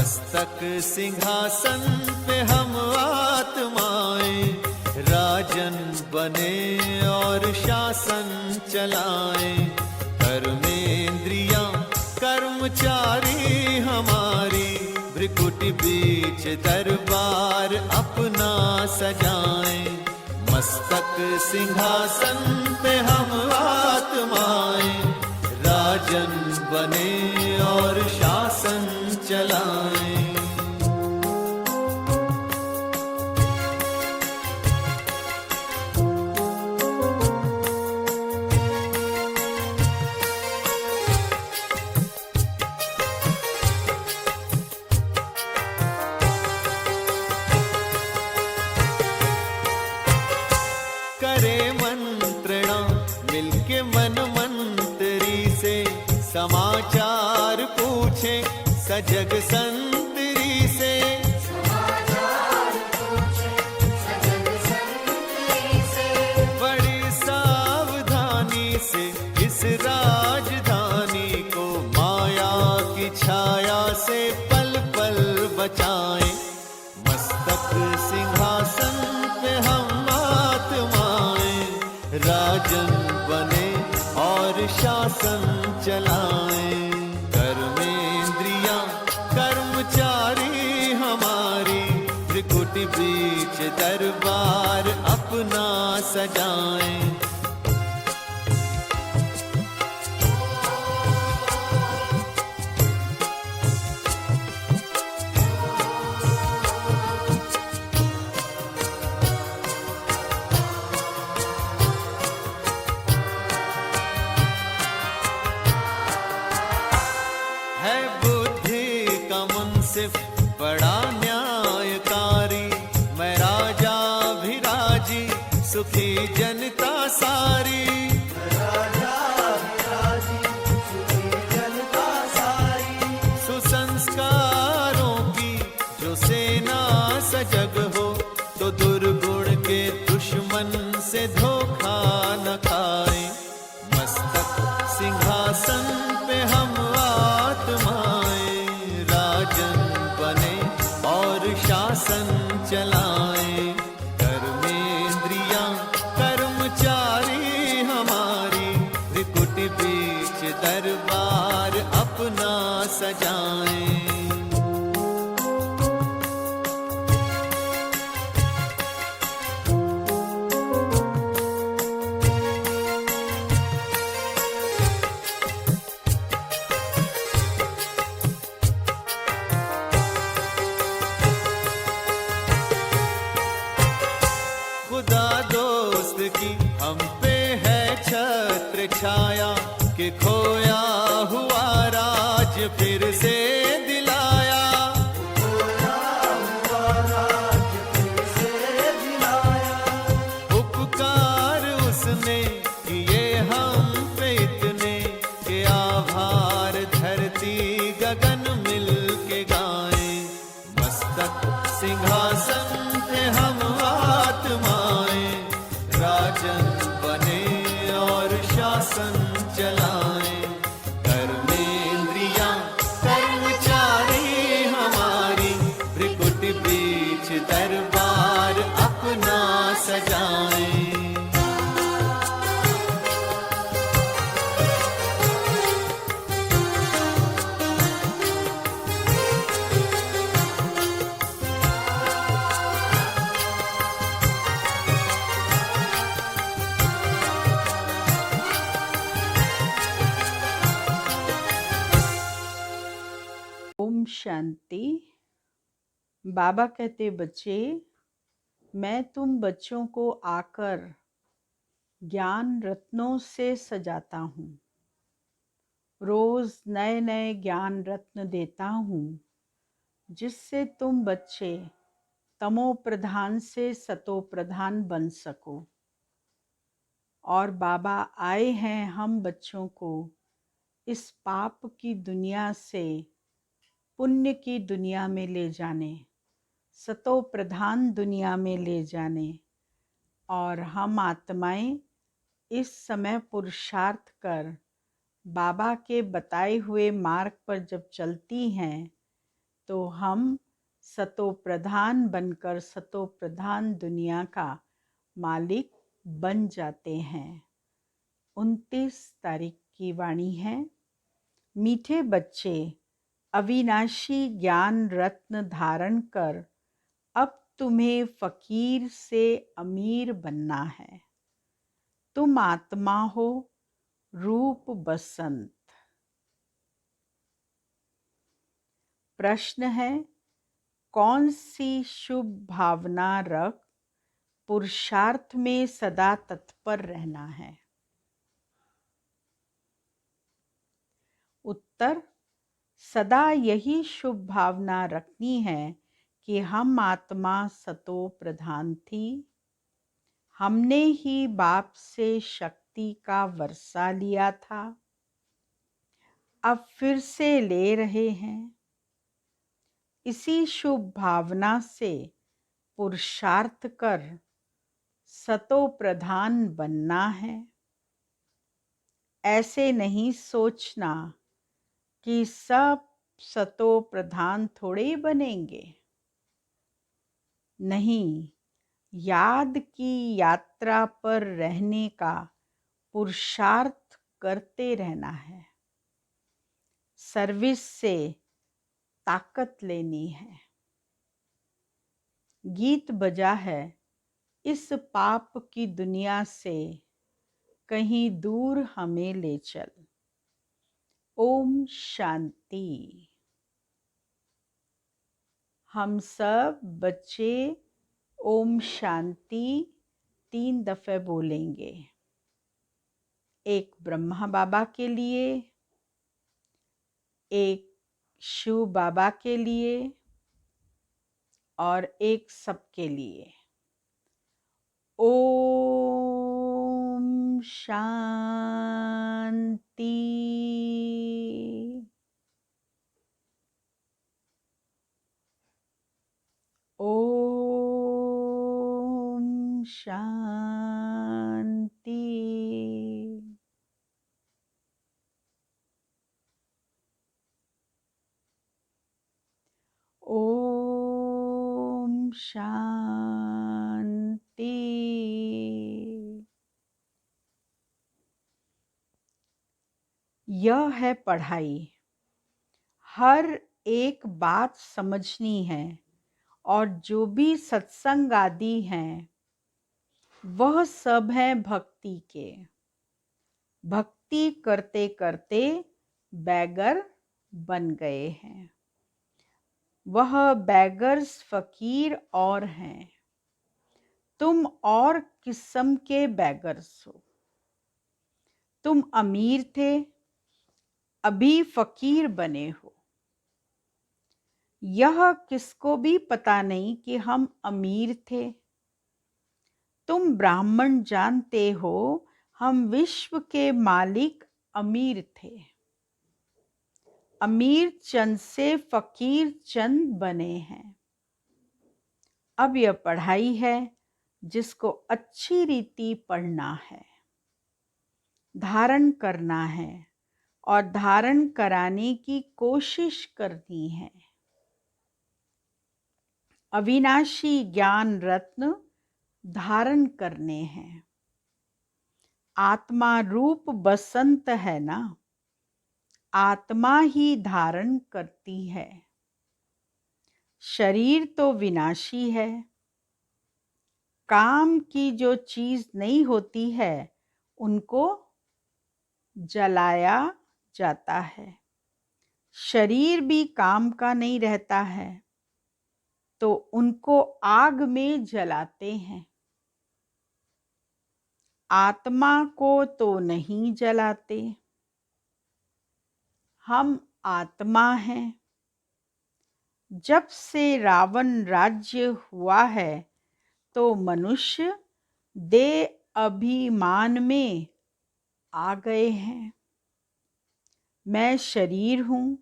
मस्तक सिंहासन पे हम आत्माएं, राजन बने और शासन चलाएं। कर्मेंद्रियां कर्मचारी हमारी, भ्रिकुटी बीच दरबार अपना सजाएं। मस्तक सिंहासन पे हम आत्माएं, राजन बने और शासन चलाएं। करे मंत्रणा मिलके मन मंत्री से, समाचार पूछे सजग संतरी से। बड़ी सावधानी से इस राजधानी को माया की छाया से पल पल बचाएं। मस्तक सिंहासन पे हम आत्माएं, राजन बने और शासन चलाएं। कर्मेंद्रियां कर्मचारी हमारी, त्रिकुटी बीच दरबार अपना सजाएं। है बुद्धि का मुंसिफ बड़ा न्यायकारी, मैं राजा भी राजी सुखी जनता सारी। सुसंस्कारों की जो सेना सजग हो, तो दुर्गुण के दुश्मन से धोखा न खाए। मस्तक सिंहासन पे हम आत्माएं, राजन बने और शासन चलाएं। कर्मेंद्रियां कर्मचारी हमारी, त्रिकुटी बीच दरबार अपना सजाएं। खुदा दोस्त की हम पे है छत्र छाया, कि खोया हुआ राज फिर से दिलाया। उपकार उसने किए हम पे इतने, कि आभार धरती गगन मिल के गाएं। मस्तक सिंहासन पे हम आत्माएं, राजन बने और शासन चलाएं। कर्मेंद्रियां कर्मचारी हमारी, भ्रिकुटी बीच दरबार अपना सजाएं। ओम शांति। बाबा कहते, बच्चे मैं तुम बच्चों को आकर ज्ञान रत्नों से सजाता हूँ। रोज नए नए ज्ञान रत्न देता हूँ, जिससे तुम बच्चे तमो प्रधान से सतो प्रधान बन सको। और बाबा आए हैं हम बच्चों को इस पाप की दुनिया से पुण्य की दुनिया में ले जाने, सतो प्रधान दुनिया में ले जाने। और हम आत्माएं इस समय पुरुषार्थ कर बाबा के बताए हुए मार्ग पर जब चलती हैं, तो हम सतो प्रधान बनकर सतो प्रधान दुनिया का मालिक बन जाते हैं। 29 तारीख की वाणी है। मीठे बच्चे, अविनाशी ज्ञान रत्न धारण कर अब तुम्हें फकीर से अमीर बनना है। तुम आत्मा हो, रूप बसंत। प्रश्न है, कौन सी शुभ भावना रख पुरुषार्थ में सदा तत्पर रहना है? उत्तर, सदा यही शुभ भावना रखनी है कि हम आत्मा सतो प्रधान थी। हमने ही बाप से शक्ति का वर्षा लिया था, अब फिर से ले रहे हैं। इसी शुभ भावना से पुरुषार्थ कर सतो प्रधान बनना है। ऐसे नहीं सोचना कि सब सतो प्रधान थोड़े बनेंगे। नहीं, याद की यात्रा पर रहने का पुरुषार्थ करते रहना है। सर्विस से ताकत लेनी है। गीत बजा है, इस पाप की दुनिया से कहीं दूर हमें ले चल। ओम शांति। हम सब बच्चे ओम शांति 3 दफे बोलेंगे। एक ब्रह्मा बाबा के लिए, एक शिव बाबा के लिए और एक सबके लिए। ओम शांति। ओम शांति। ओम शांति। यह है पढ़ाई। हर एक बात समझनी है और जो भी सत्संग आदि हैं वह सब है भक्ति के। भक्ति करते करते बैगर बन गए हैं। वह बैगर्स फकीर और हैं। तुम और किस्म के बैगर्स हो। तुम अमीर थे, अभी फकीर बने हो। यह किसको भी पता नहीं कि हम अमीर थे। तुम ब्राह्मण जानते हो, हम विश्व के मालिक अमीर थे। अमीर चंद से फकीर चंद बने हैं। अब यह पढ़ाई है जिसको अच्छी रीति पढ़ना है, धारण करना है और धारण कराने की कोशिश करनी है। अविनाशी ज्ञान रत्न धारण करने हैं। आत्मा रूप बसंत है ना, आत्मा ही धारण करती है। शरीर तो विनाशी है। काम की जो चीज नहीं होती है उनको जलाया जाता है। शरीर भी काम का नहीं रहता है तो उनको आग में जलाते हैं। आत्मा को तो नहीं जलाते। हम आत्मा हैं। जब से रावण राज्य हुआ है तो मनुष्य देह अभिमान में आ गए हैं। मैं शरीर हूँ,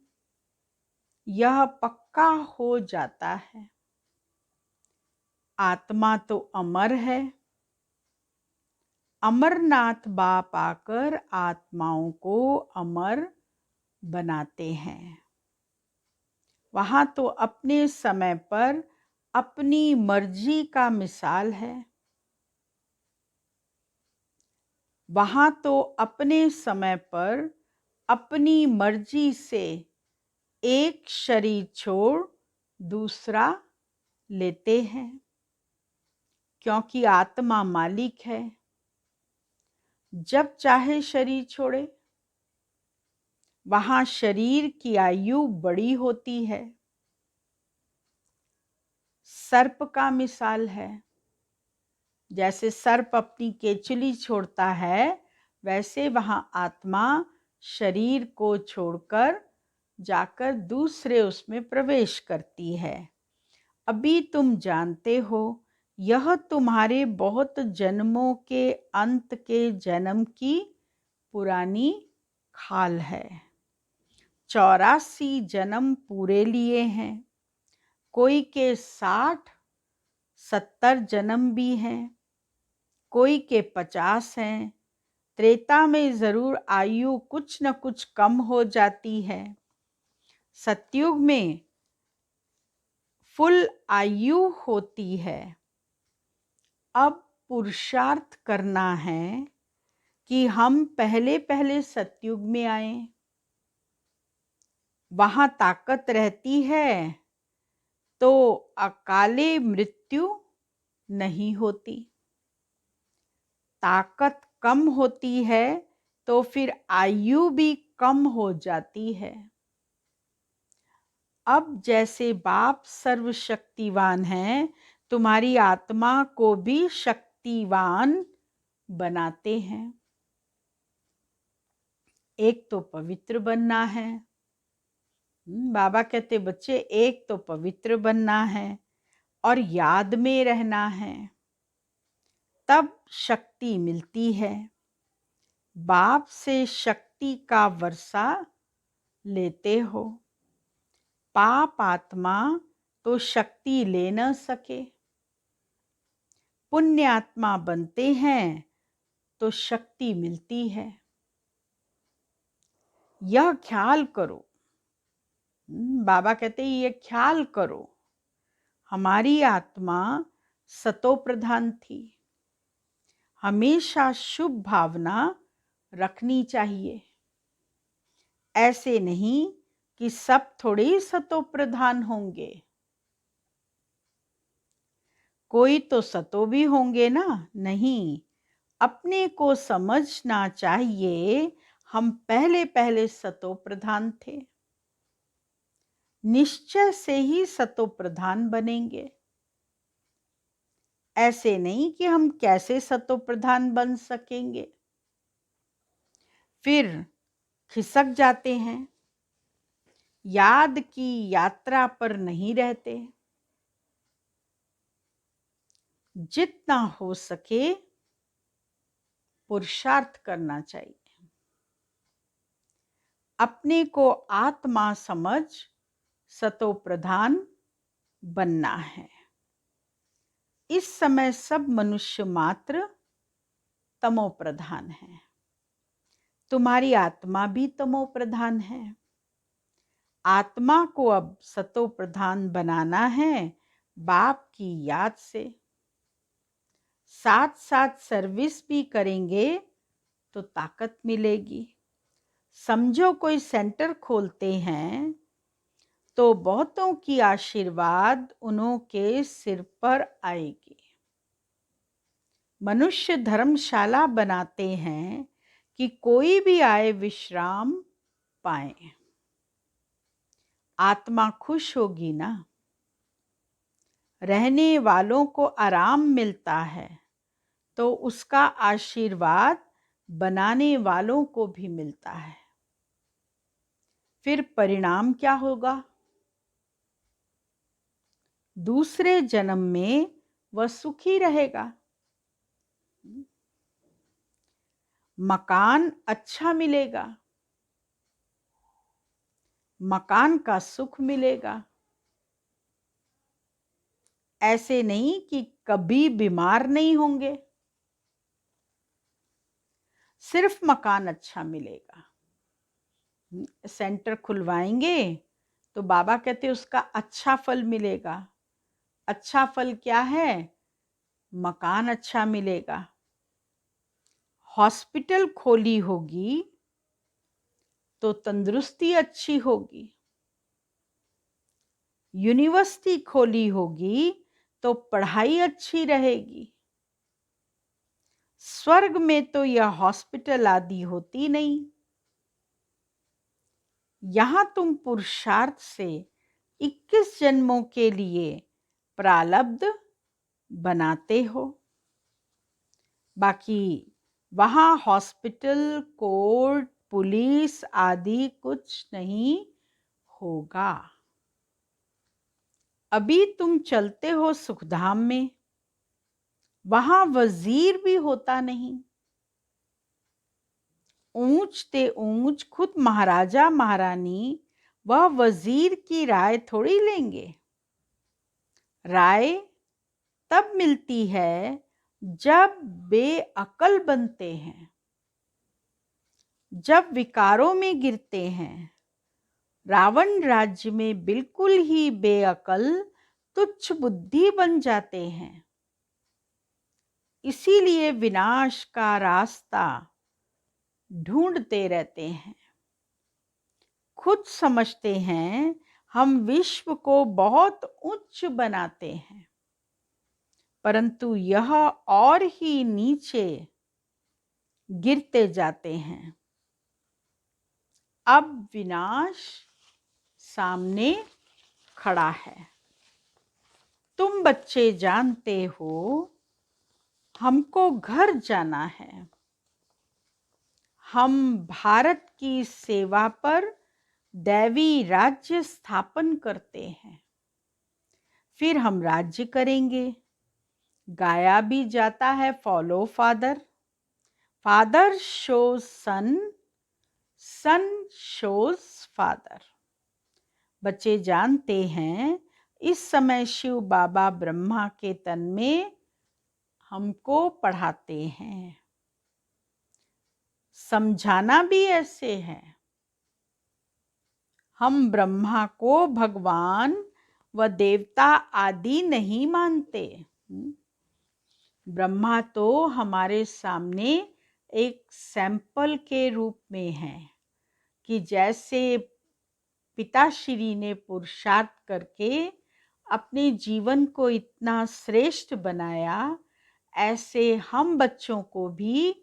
यह पक्का हो जाता है। आत्मा तो अमर है। अमरनाथ बाप आकर आत्माओं को अमर बनाते हैं। वहाँ तो अपने समय पर अपनी मर्जी का मिसाल है। वहाँ तो अपने समय पर अपनी मर्जी से एक शरीर छोड़ दूसरा लेते हैं, क्योंकि आत्मा मालिक है। जब चाहे शरीर छोड़े। वहाँ शरीर की आयु बड़ी होती है। सर्प का मिसाल है। जैसे सर्प अपनी केचुली छोड़ता है, वैसे वहाँ आत्मा शरीर को छोड़कर जाकर दूसरे उसमें प्रवेश करती है। अभी तुम जानते हो, यह तुम्हारे बहुत जन्मों के अंत के जन्म की पुरानी खाल है। 84 जन्म पूरे लिए हैं। कोई के 60-70 जन्म भी हैं, कोई के 50 हैं। त्रेता में जरूर आयु कुछ न कुछ कम हो जाती है। सतयुग में फुल आयु होती है। अब पुरुषार्थ करना है कि हम पहले पहले सतयुग में आए। वहाँ ताकत रहती है तो अकाले मृत्यु नहीं होती। ताकत कम होती है तो फिर आयु भी कम हो जाती है। अब जैसे बाप सर्वशक्तिवान हैं, तुम्हारी आत्मा को भी शक्तिवान बनाते हैं। एक तो पवित्र बनना है। बाबा कहते बच्चे, एक तो पवित्र बनना है और याद में रहना है, तब शक्ति मिलती है। बाप से शक्ति का वर्षा लेते हो। पाप आत्मा तो शक्ति ले न सके। पुण्य आत्मा बनते हैं तो शक्ति मिलती है। यह ख्याल करो। बाबा कहते हैं ये ख्याल करो, हमारी आत्मा सतो प्रधान थी। हमेशा शुभ भावना रखनी चाहिए। ऐसे नहीं कि सब थोड़े ही सतो प्रधान होंगे। कोई तो सतो भी होंगे ना। नहीं, अपने को समझना चाहिए हम पहले पहले सतो प्रधान थे। निश्चय से ही सतो प्रधान बनेंगे। ऐसे नहीं कि हम कैसे सतो प्रधान बन सकेंगे। फिर खिसक जाते हैं, याद की यात्रा पर नहीं रहते। जितना हो सके पुरुषार्थ करना चाहिए। अपने को आत्मा समझ सतो प्रधान बनना है। इस समय सब मनुष्य मात्र तमो प्रधान है। तुम्हारी आत्मा भी तमो प्रधान है। आत्मा को अब सतो प्रधान बनाना है बाप की याद से। साथ साथ सर्विस भी करेंगे तो ताकत मिलेगी। समझो कोई सेंटर खोलते हैं तो बहुतों की आशीर्वाद उन्हों के सिर पर आएगी। मनुष्य धर्मशाला बनाते हैं कि कोई भी आए विश्राम पाए। आत्मा खुश होगी ना। रहने वालों को आराम मिलता है तो उसका आशीर्वाद बनाने वालों को भी मिलता है। फिर परिणाम क्या होगा? दूसरे जन्म में वह सुखी रहेगा। मकान अच्छा मिलेगा, मकान का सुख मिलेगा। ऐसे नहीं कि कभी बीमार नहीं होंगे, सिर्फ मकान अच्छा मिलेगा। सेंटर खुलवाएंगे तो बाबा कहते उसका अच्छा फल मिलेगा। अच्छा फल क्या है? मकान अच्छा मिलेगा। हॉस्पिटल खोली होगी तो तंदुरुस्ती अच्छी होगी। यूनिवर्सिटी खोली होगी तो पढ़ाई अच्छी रहेगी। स्वर्ग में तो यह हॉस्पिटल आदि होती नहीं। यहां तुम पुरुषार्थ से 21 जन्मों के लिए प्रारब्ध बनाते हो। बाकी वहां हॉस्पिटल, कोर्ट, पुलिस आदि कुछ नहीं होगा। अभी तुम चलते हो सुखधाम में, वहां वजीर भी होता नहीं। ऊंच ते ऊंच खुद महाराजा महारानी वह वजीर की राय थोड़ी लेंगे। राय तब मिलती है जब बेअकल बनते हैं, जब विकारों में गिरते हैं। रावण राज्य में बिल्कुल ही बेअकल, तुच्छ बुद्धि बन जाते हैं। इसीलिए विनाश का रास्ता ढूंढते रहते हैं। खुद समझते हैं हम विश्व को बहुत उच्च बनाते हैं, परंतु यह और ही नीचे गिरते जाते हैं। अब विनाश सामने खड़ा है। तुम बच्चे जानते हो हमको घर जाना है। हम भारत की सेवा पर दैवी राज्य स्थापन करते हैं। फिर हम राज्य करेंगे। गाया भी जाता है, फॉलो फादर, फादर शोज सन, सन शोज फादर। बच्चे जानते हैं इस समय शिव बाबा ब्रह्मा के तन में हमको पढ़ाते हैं। समझाना भी ऐसे है। हम ब्रह्मा को भगवान व देवता आदि नहीं मानते। ब्रह्मा तो हमारे सामने एक सैंपल के रूप में है कि जैसे पिताश्री ने पुरुषार्थ करके अपने जीवन को इतना श्रेष्ठ बनाया, ऐसे हम बच्चों को भी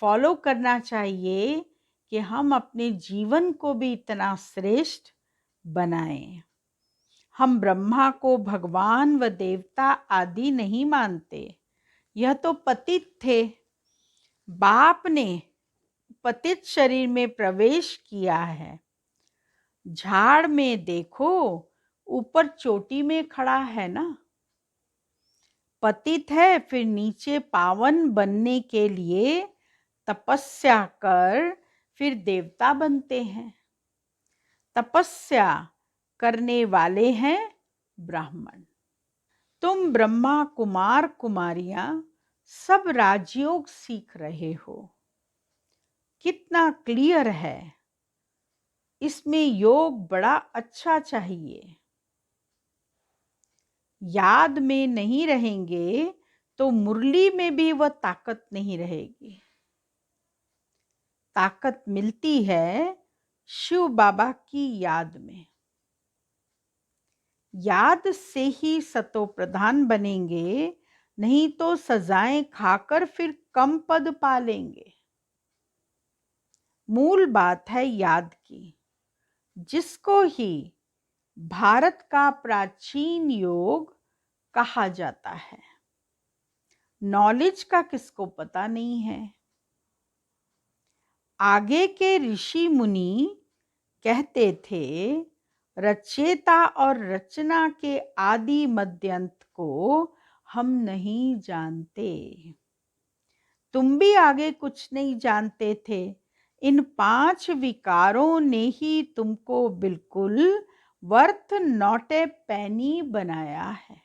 फॉलो करना चाहिए कि हम अपने जीवन को भी इतना श्रेष्ठ बनाएं। हम ब्रह्मा को भगवान व देवता आदि नहीं मानते। यह तो पतित थे। बाप ने पतित शरीर में प्रवेश किया है। झाड़ में देखो, ऊपर चोटी में खड़ा है ना। पतित है, फिर नीचे पावन बनने के लिए तपस्या कर फिर देवता बनते हैं। तपस्या करने वाले हैं ब्राह्मण। तुम ब्रह्मा कुमार कुमारियां सब राजयोग सीख रहे हो। कितना क्लियर है। इसमें योग बड़ा अच्छा चाहिए। याद में नहीं रहेंगे तो मुरली में भी वह ताकत नहीं रहेगी। ताकत मिलती है शिव बाबा की याद में। याद से ही सतो प्रधान बनेंगे, नहीं तो सजाएं खाकर फिर कम पद पा लेंगे। मूल बात है याद की, जिसको ही भारत का प्राचीन योग कहा जाता है। नॉलेज का किसको पता नहीं है। आगे के ऋषि मुनि कहते थे रचयिता और रचना के आदि मध्यंत को हम नहीं जानते। तुम भी आगे कुछ नहीं जानते थे। इन 5 विकारों ने ही तुमको बिल्कुल वर्थ नॉट ए पेनी बनाया है।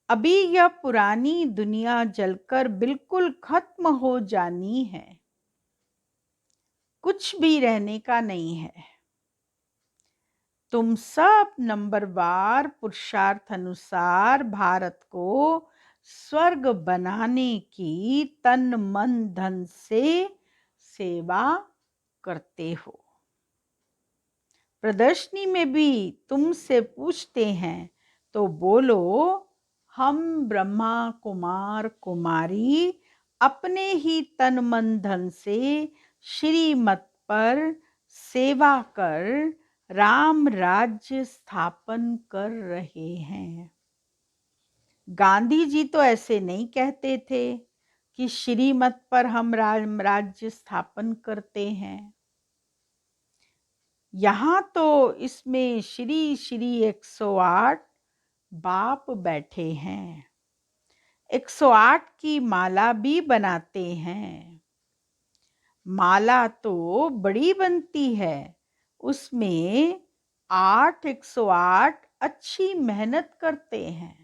अभी यह पुरानी दुनिया जलकर बिल्कुल खत्म हो जानी है। कुछ भी रहने का नहीं है। तुम सब नंबरवार पुरुषार्थ अनुसार भारत को स्वर्ग बनाने की तन मन धन से सेवा करते हो। प्रदर्शनी में भी तुमसे पूछते हैं तो बोलो, हम ब्रह्मा कुमार कुमारी अपने ही तन मन धन से श्रीमत पर सेवा कर राम राज्य स्थापन कर रहे हैं। गांधी जी तो ऐसे नहीं कहते थे कि श्रीमत पर हम राम राज्य स्थापन करते हैं। यहाँ तो इसमें श्री श्री 108 बाप बैठे हैं, 108 की माला भी बनाते हैं। माला तो बड़ी बनती है, उसमें 108 अच्छी मेहनत करते हैं।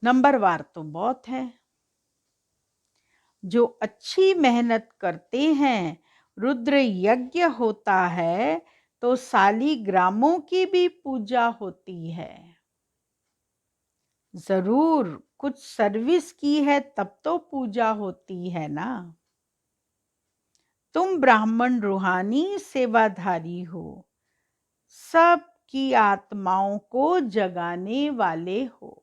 नंबरवार तो बहुत है। जो अच्छी मेहनत करते हैं, रुद्र यज्ञ होता है तो शालिग्रामों की भी पूजा होती है। जरूर कुछ सर्विस की है तब तो पूजा होती है ना। तुम ब्राह्मण रूहानी सेवाधारी हो, सबकी आत्माओं को जगाने वाले हो।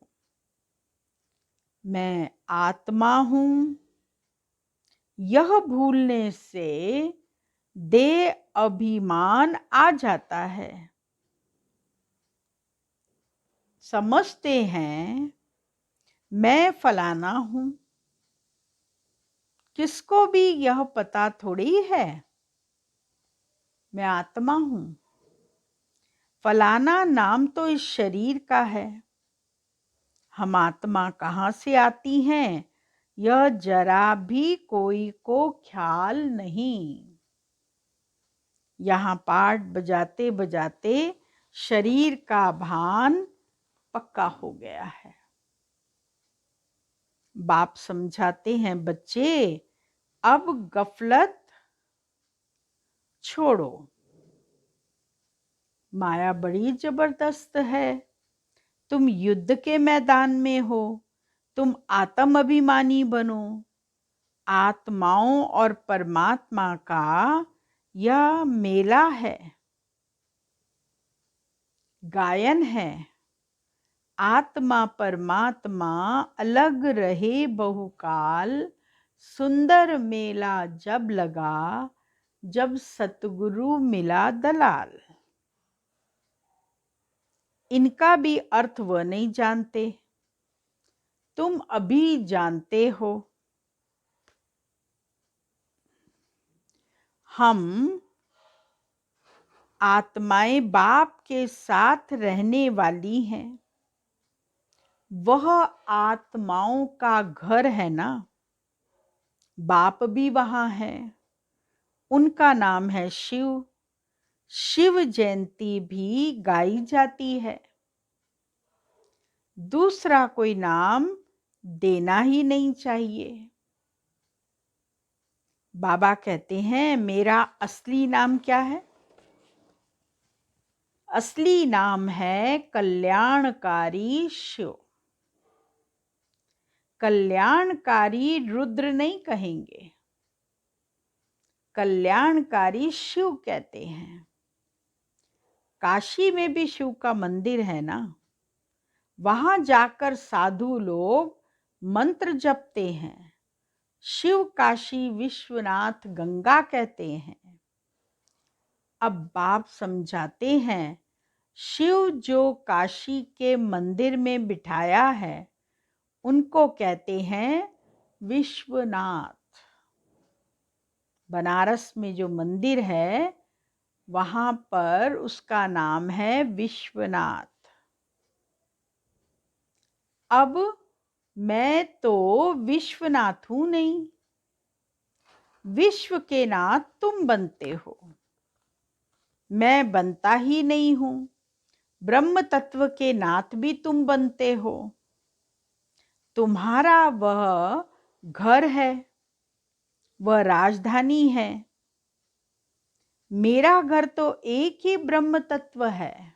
मैं आत्मा हूं, यह भूलने से देह अभिमान आ जाता है। समझते हैं मैं फलाना हूं, किसको भी यह पता थोड़ी है मैं आत्मा हूं। फलाना नाम तो इस शरीर का है, हम आत्मा कहाँ से आती हैं यह जरा भी कोई को ख्याल नहीं। यहाँ पाठ बजाते बजाते शरीर का भान पक्का हो गया है। बाप समझाते हैं, बच्चे अब गफलत छोड़ो, माया बड़ी जबरदस्त है। तुम युद्ध के मैदान में हो, तुम आत्म अभिमानी बनो। आत्माओं और परमात्मा का यह मेला है, गायन है। आत्मा परमात्मा अलग रहे बहुकाल, सुंदर मेला जब लगा जब सतगुरु मिला दलाल। इनका भी अर्थ वह नहीं जानते, तुम अभी जानते हो। हम आत्माएं बाप के साथ रहने वाली हैं, वह आत्माओं का घर है ना। बाप भी वहां है, उनका नाम है शिव। शिव जयंती भी गाई जाती है। दूसरा कोई नाम देना ही नहीं चाहिए। बाबा कहते हैं, मेरा असली नाम क्या है? असली नाम है कल्याणकारी शिव। कल्याणकारी रुद्र नहीं कहेंगे, कल्याणकारी शिव कहते हैं। काशी में भी शिव का मंदिर है ना, वहां जाकर साधु लोग मंत्र जपते हैं। शिव काशी विश्वनाथ गंगा कहते हैं। अब बाप समझाते हैं, शिव जो काशी के मंदिर में बिठाया है उनको कहते हैं विश्वनाथ। बनारस में जो मंदिर है वहां पर उसका नाम है विश्वनाथ। अब मैं तो विश्वनाथ हूं नहीं, विश्व के नाथ तुम बनते हो, मैं बनता ही नहीं हूं। ब्रह्म तत्व के नाथ भी तुम बनते हो। तुम्हारा वह घर है, वह राजधानी है। मेरा घर तो एक ही ब्रह्म तत्व है।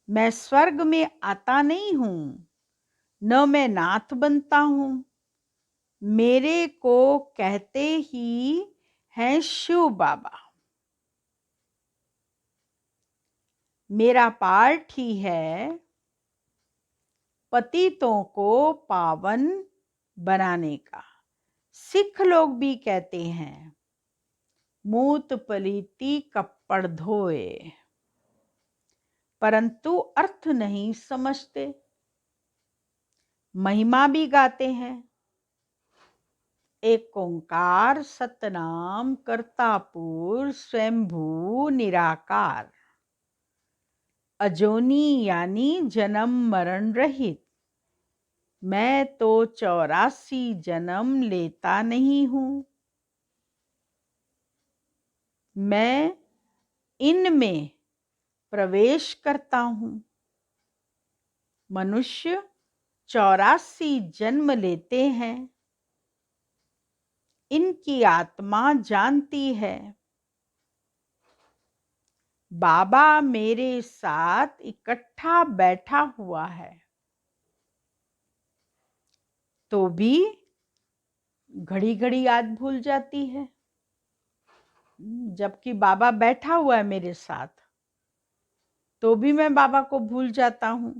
मैं स्वर्ग में आता नहीं हूं, न मैं नाथ बनता हूं। मेरे को कहते ही हैं शिव बाबा। मेरा पार्ट ही है पतितों को पावन बनाने का। सिख लोग भी कहते हैं मूत पलीती कपड़ धोए, परंतु अर्थ नहीं समझते। महिमा भी गाते हैं, एक ओंकार सतनाम करतापुर स्वयंभू निराकार। अजोनी यानी जन्म मरण रहित। मैं तो 84 जन्म लेता नहीं हूं। मैं इनमें प्रवेश करता हूं। मनुष्य 84 जन्म लेते हैं। इनकी आत्मा जानती है। बाबा मेरे साथ इकट्ठा बैठा हुआ है, तो भी घड़ी घड़ी याद भूल जाती है। जबकि बाबा बैठा हुआ है मेरे साथ, तो भी मैं बाबा को भूल जाता हूं।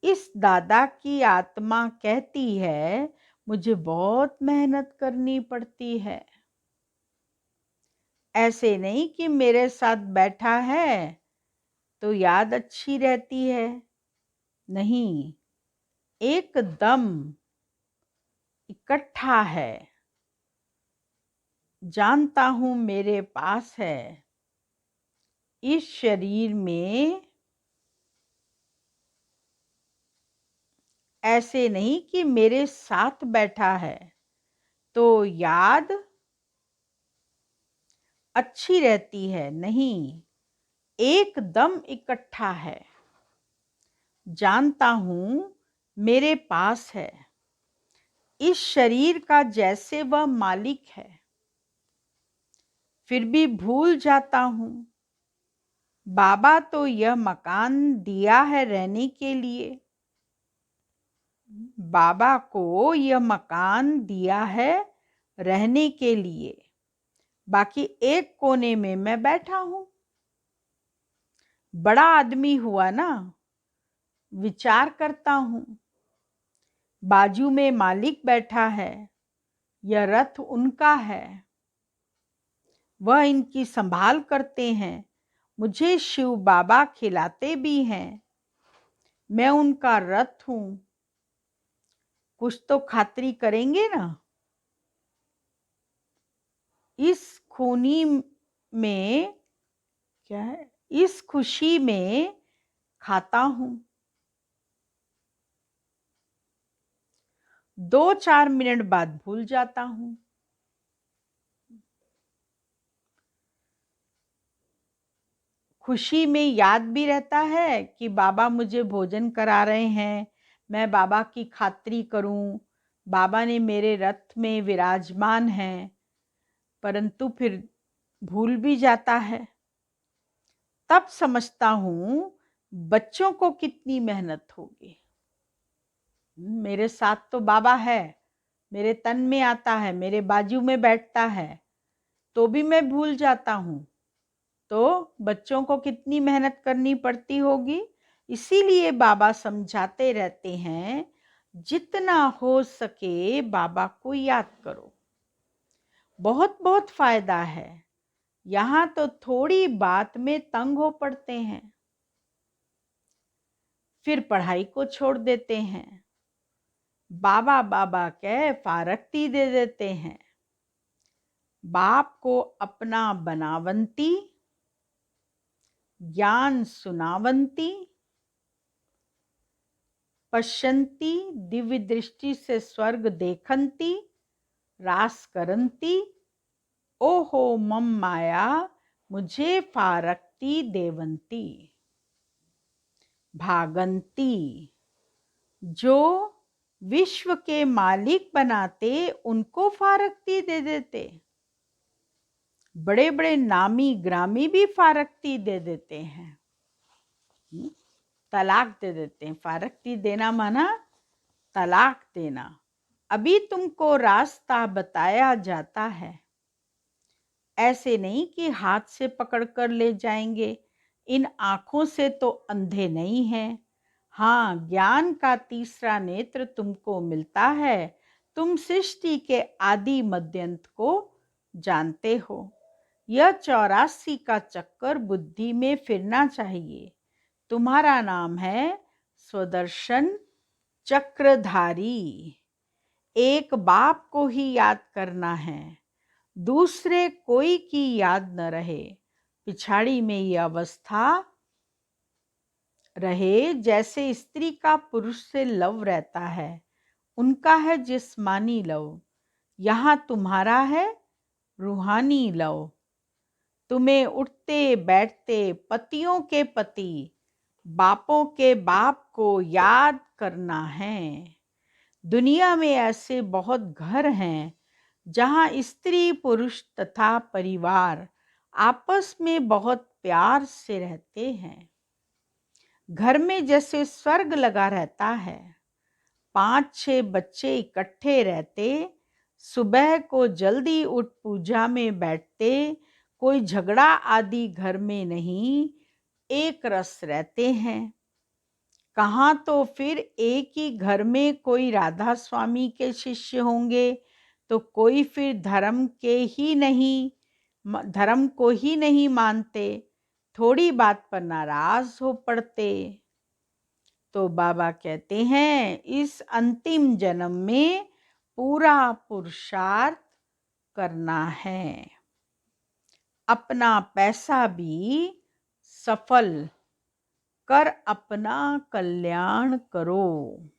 इस दादा की आत्मा कहती है मुझे बहुत मेहनत करनी पड़ती है। ऐसे नहीं कि मेरे साथ बैठा है तो याद अच्छी रहती है। नहीं, एकदम इकट्ठा है। जानता हूं मेरे पास है। इस शरीर में ऐसे नहीं कि मेरे साथ बैठा है तो याद अच्छी रहती है। नहीं, एकदम इकट्ठा है। जानता हूं मेरे पास है। इस शरीर का जैसे वह मालिक है, फिर भी भूल जाता हूं। बाबा तो यह मकान दिया है रहने के लिए। बाबा को यह मकान दिया है रहने के लिए। बाकी एक कोने में मैं बैठा हूं। बड़ा आदमी हुआ ना, विचार करता हूं। बाजू में मालिक बैठा है, यह रथ उनका है। वह इनकी संभाल करते हैं। मुझे शिव बाबा खिलाते भी हैं। मैं उनका रथ हूं। कुछ तो खातिरी करेंगे ना। इस खूनी में क्या है, इस खुशी में खाता हूं। 2-4 मिनट बाद भूल जाता हूं। खुशी में याद भी रहता है कि बाबा मुझे भोजन करा रहे हैं, मैं बाबा की खातिरी करूं। बाबा ने मेरे रथ में विराजमान हैं, परंतु फिर भूल भी जाता है। तब समझता हूं बच्चों को कितनी मेहनत होगी। मेरे साथ तो बाबा है, मेरे तन में आता है, मेरे बाजू में बैठता है, तो भी मैं भूल जाता हूं। तो बच्चों को कितनी मेहनत करनी पड़ती होगी। इसीलिए बाबा समझाते रहते हैं जितना हो सके बाबा को याद करो। बहुत बहुत फायदा है। यहाँ तो थोड़ी बात में तंग हो पड़ते हैं, फिर पढ़ाई को छोड़ देते हैं। बाबा बाबा कह फारक्ती दे देते हैं। बाप को अपना बनावंती, ज्ञान सुनावंती, पश्यंती दिव्य दृष्टि से स्वर्ग देखंती, रास करंती, ओहो मम माया मुझे फारक्ती देवंती। भागंती, जो विश्व के मालिक बनाते उनको फारक्ती दे देते। बड़े बड़े नामी ग्रामी भी फारक्ती दे देते हैं, तलाक दे देते हैं। फारक्ती देना माना तलाक देना। अभी तुमको रास्ता बताया जाता है, ऐसे नहीं कि हाथ से पकड़ कर ले जाएंगे। इन आंखों से तो अंधे नहीं हैं। हाँ, ज्ञान का तीसरा नेत्र तुमको मिलता है। तुम सृष्टि के आदि मध्यंत को जानते हो। यह 84 का चक्कर बुद्धि में फिरना चाहिए। तुम्हारा नाम है स्वदर्शन चक्रधारी। एक बाप को ही याद करना है, दूसरे कोई की याद न रहे। पिछाड़ी में ये अवस्था रहे जैसे स्त्री का पुरुष से लव रहता है। उनका है जिस्मानी लव, यहाँ तुम्हारा है रूहानी लव। तुम्हें उठते बैठते पतियों के पति, बापों के बाप को याद करना है। दुनिया में ऐसे बहुत घर हैं जहाँ स्त्री पुरुष तथा परिवार आपस में बहुत प्यार से रहते हैं। घर में जैसे स्वर्ग लगा रहता है। 5-6 बच्चे इकट्ठे रहते, सुबह को जल्दी उठ पूजा में बैठते, कोई झगड़ा आदि घर में नहीं, एक रस रहते हैं। कहाँ तो फिर एक ही घर में कोई राधा स्वामी के शिष्य होंगे, तो कोई फिर धर्म को ही नहीं मानते, थोड़ी बात पर नाराज हो पड़ते। तो बाबा कहते हैं इस अंतिम जन्म में पूरा पुरुषार्थ करना है, अपना पैसा भी सफल कर अपना कल्याण करो,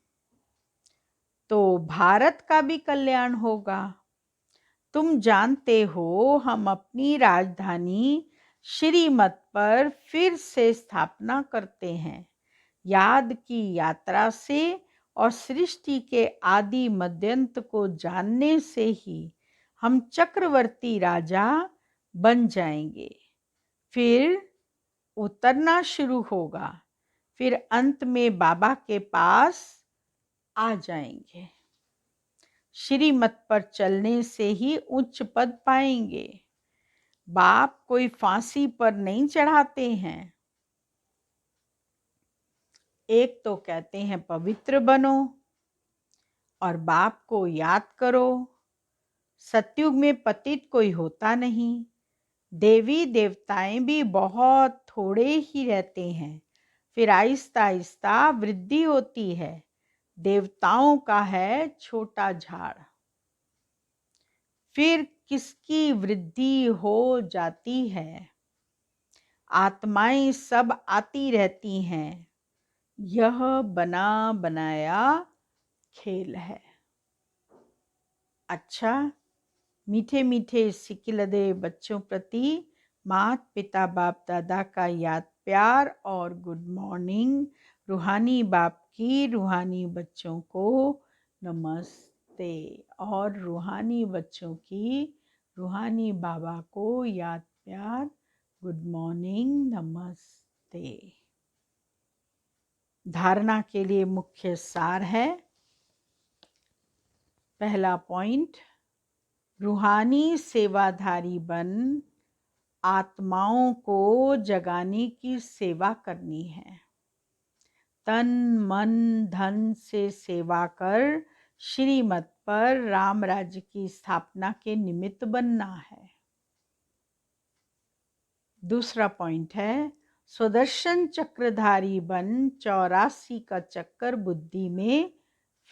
तो भारत का भी कल्याण होगा। तुम जानते हो हम अपनी राजधानी श्रीमत पर फिर से स्थापना करते हैं। याद की यात्रा से और सृष्टि के आदि मध्यंत को जानने से ही हम चक्रवर्ती राजा बन जाएंगे। फिर उतरना शुरू होगा, फिर अंत में बाबा के पास आ जाएंगे। श्रीमत पर चलने से ही उच्च पद पाएंगे। बाप कोई फांसी पर नहीं चढ़ाते हैं। एक तो कहते हैं पवित्र बनो और बाप को याद करो। सतयुग में पतित कोई होता नहीं। देवी देवताएं भी बहुत थोड़े ही रहते हैं, फिर आहिस्ता आहिस्ता वृद्धि होती है। देवताओं का है छोटा झाड़, फिर किसकी वृद्धि हो जाती है। आत्माएं सब आती रहती हैं। यह बना बनाया खेल है। अच्छा, मीठे मीठे सिकिलदे बच्चों प्रति माता पिता बाप दादा का याद प्यार और गुड मॉर्निंग। रूहानी बाप की रूहानी बच्चों को नमस्ते और रूहानी बच्चों की रूहानी बाबा को याद प्यार गुड मॉर्निंग नमस्ते। धारणा के लिए मुख्य सार है। पहला पॉइंट, रूहानी सेवाधारी बन आत्माओं को जगाने की सेवा करनी है। तन मन धन से सेवा कर श्रीमत पर राम राज्य की स्थापना के निमित्त बनना है। दूसरा पॉइंट है, स्वदर्शन चक्रधारी बन 84 का चक्कर बुद्धि में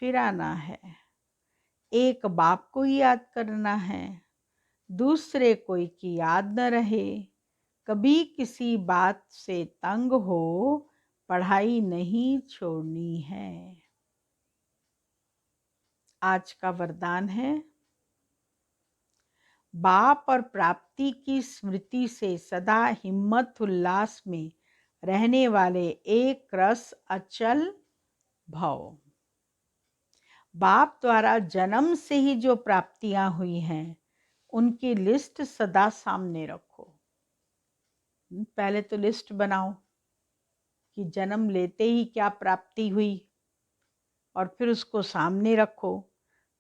फिराना है। एक बाप को याद करना है, दूसरे कोई की याद न रहे। कभी किसी बात से तंग हो, पढ़ाई नहीं छोड़नी है। आज का वरदान है, बाप और प्राप्ति की स्मृति से सदा हिम्मत उल्लास में रहने वाले एक रस अचल भव। बाप द्वारा जन्म से ही जो प्राप्तियां हुई हैं उनकी लिस्ट सदा सामने रखो। पहले तो लिस्ट बनाओ कि जन्म लेते ही क्या प्राप्ति हुई, और फिर उसको सामने रखो।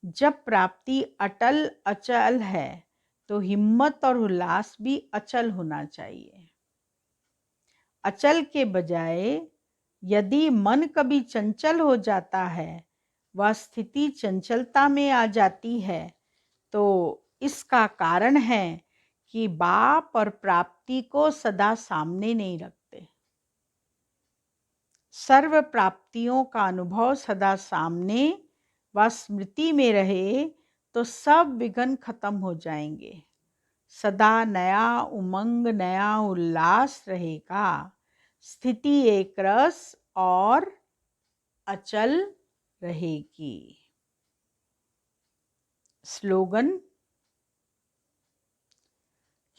जब प्राप्ति अटल अचल है तो हिम्मत और उल्लास भी अचल होना चाहिए। अचल के बजाय यदि मन कभी चंचल हो जाता है, वह स्थिति चंचलता में आ जाती है, तो इसका कारण है कि बाप और प्राप्ति को सदा सामने नहीं रखते। सर्व प्राप्तियों का अनुभव सदा सामने व स्मृति में रहे तो सब विघ्न खत्म हो जाएंगे। सदा नया उमंग, नया उल्लास रहेगा। स्थिति एक रस और अचल रहेगी। स्लोगन: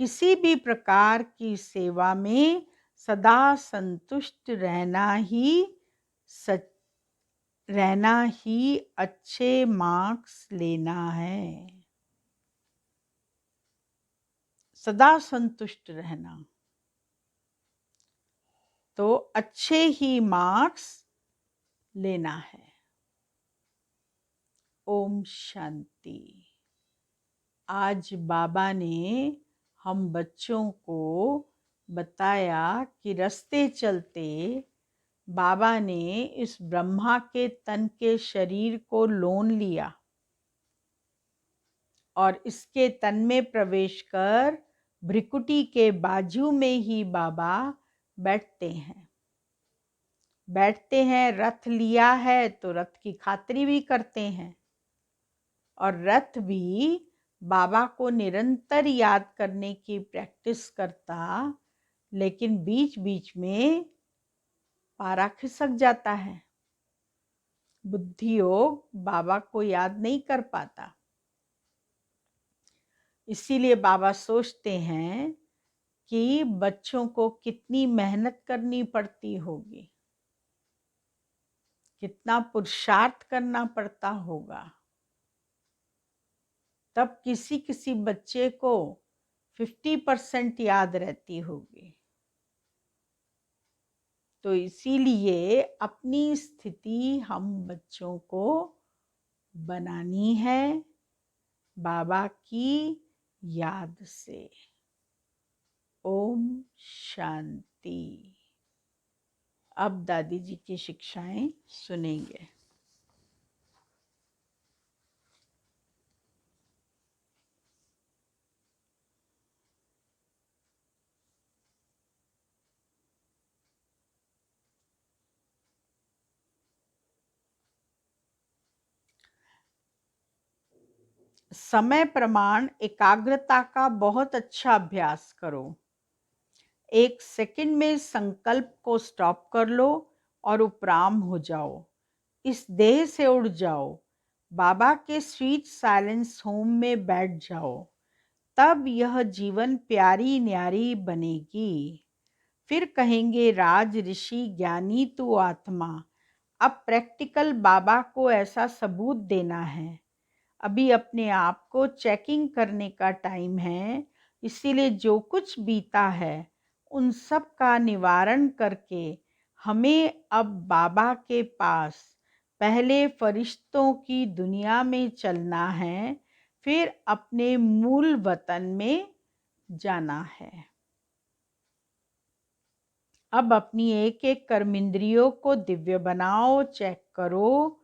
किसी भी प्रकार की सेवा में सदा संतुष्ट रहना ही अच्छे मार्क्स लेना है। सदा संतुष्ट रहना तो अच्छे ही मार्क्स लेना है। ओम शांति। आज बाबा ने हम बच्चों को बताया कि रास्ते चलते बाबा ने इस ब्रह्मा के तन के शरीर को लोन लिया और इसके तन में प्रवेश कर भ्रिकुटी के बाजू में ही बाबा बैठते हैं। रथ लिया है तो रथ की खातिरी भी करते हैं, और रथ भी बाबा को निरंतर याद करने की प्रैक्टिस करता, लेकिन बीच बीच में पारा खिसक जाता है। बुद्धि योग बाबा को याद नहीं कर पाता। इसीलिए बाबा सोचते हैं कि बच्चों को कितनी मेहनत करनी पड़ती होगी, कितना पुरुषार्थ करना पड़ता होगा, तब किसी किसी बच्चे को 50% याद रहती होगी। तो इसीलिए अपनी स्थिति हम बच्चों को बनानी है बाबा की याद से। ओम शांति। अब दादी जी की शिक्षाएं सुनेंगे। समय प्रमाण एकाग्रता का बहुत अच्छा अभ्यास करो। 1 सेकंड में संकल्प को स्टॉप कर लो और उपराम हो जाओ। इस देह से उड़ जाओ। बाबा के स्वीट साइलेंस होम में बैठ जाओ। तब यह जीवन प्यारी न्यारी बनेगी। फिर कहेंगे राज ऋषि ज्ञानी तू आत्मा। अब प्रैक्टिकल बाबा को ऐसा सबूत देना है। अभी अपने आप को चेकिंग करने का टाइम है। इसीलिए जो कुछ बीता है उन सब का निवारण करके हमें अब बाबा के पास पहले फरिश्तों की दुनिया में चलना है, फिर अपने मूल वतन में जाना है। अब अपनी एक एक कर्मेंद्रियों को दिव्य बनाओ। चेक करो,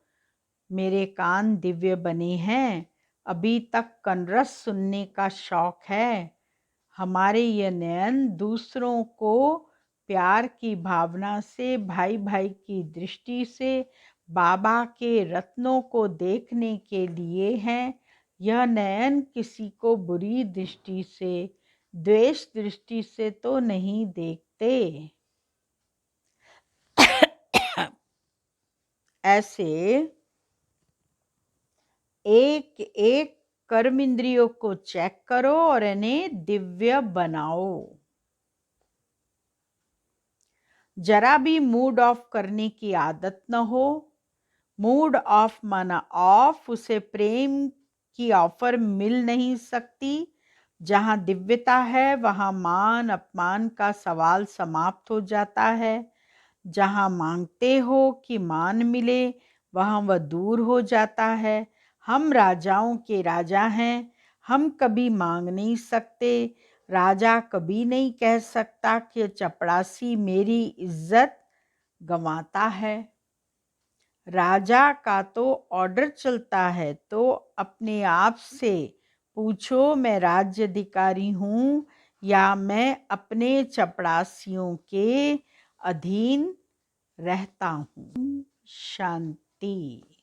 मेरे कान दिव्य बने हैं। अभी तक कनरस सुनने का शौक है। हमारे ये नयन दूसरों को प्यार की भावना से, भाई भाई की दृष्टि से बाबा के रत्नों को देखने के लिए हैं। यह नयन किसी को बुरी दृष्टि से, द्वेष दृष्टि से तो नहीं देखते। ऐसे एक एक कर्म इंद्रियों को चेक करो और इन्हें दिव्य बनाओ। जरा भी मूड ऑफ करने की आदत न हो। मूड ऑफ माना ऑफ, उसे प्रेम की ऑफर मिल नहीं सकती। जहाँ दिव्यता है वहाँ मान अपमान का सवाल समाप्त हो जाता है। जहाँ मांगते हो कि मान मिले वहाँ वह दूर हो जाता है। हम राजाओं के राजा हैं, हम कभी मांग नहीं सकते। राजा कभी नहीं कह सकता कि चपड़ासी मेरी इज्जत गंवाता है। राजा का तो ऑर्डर चलता है, तो अपने आप से पूछो मैं राज्य अधिकारी हूँ या मैं अपने चपड़ासियों के अधीन रहता हूँ। शांति।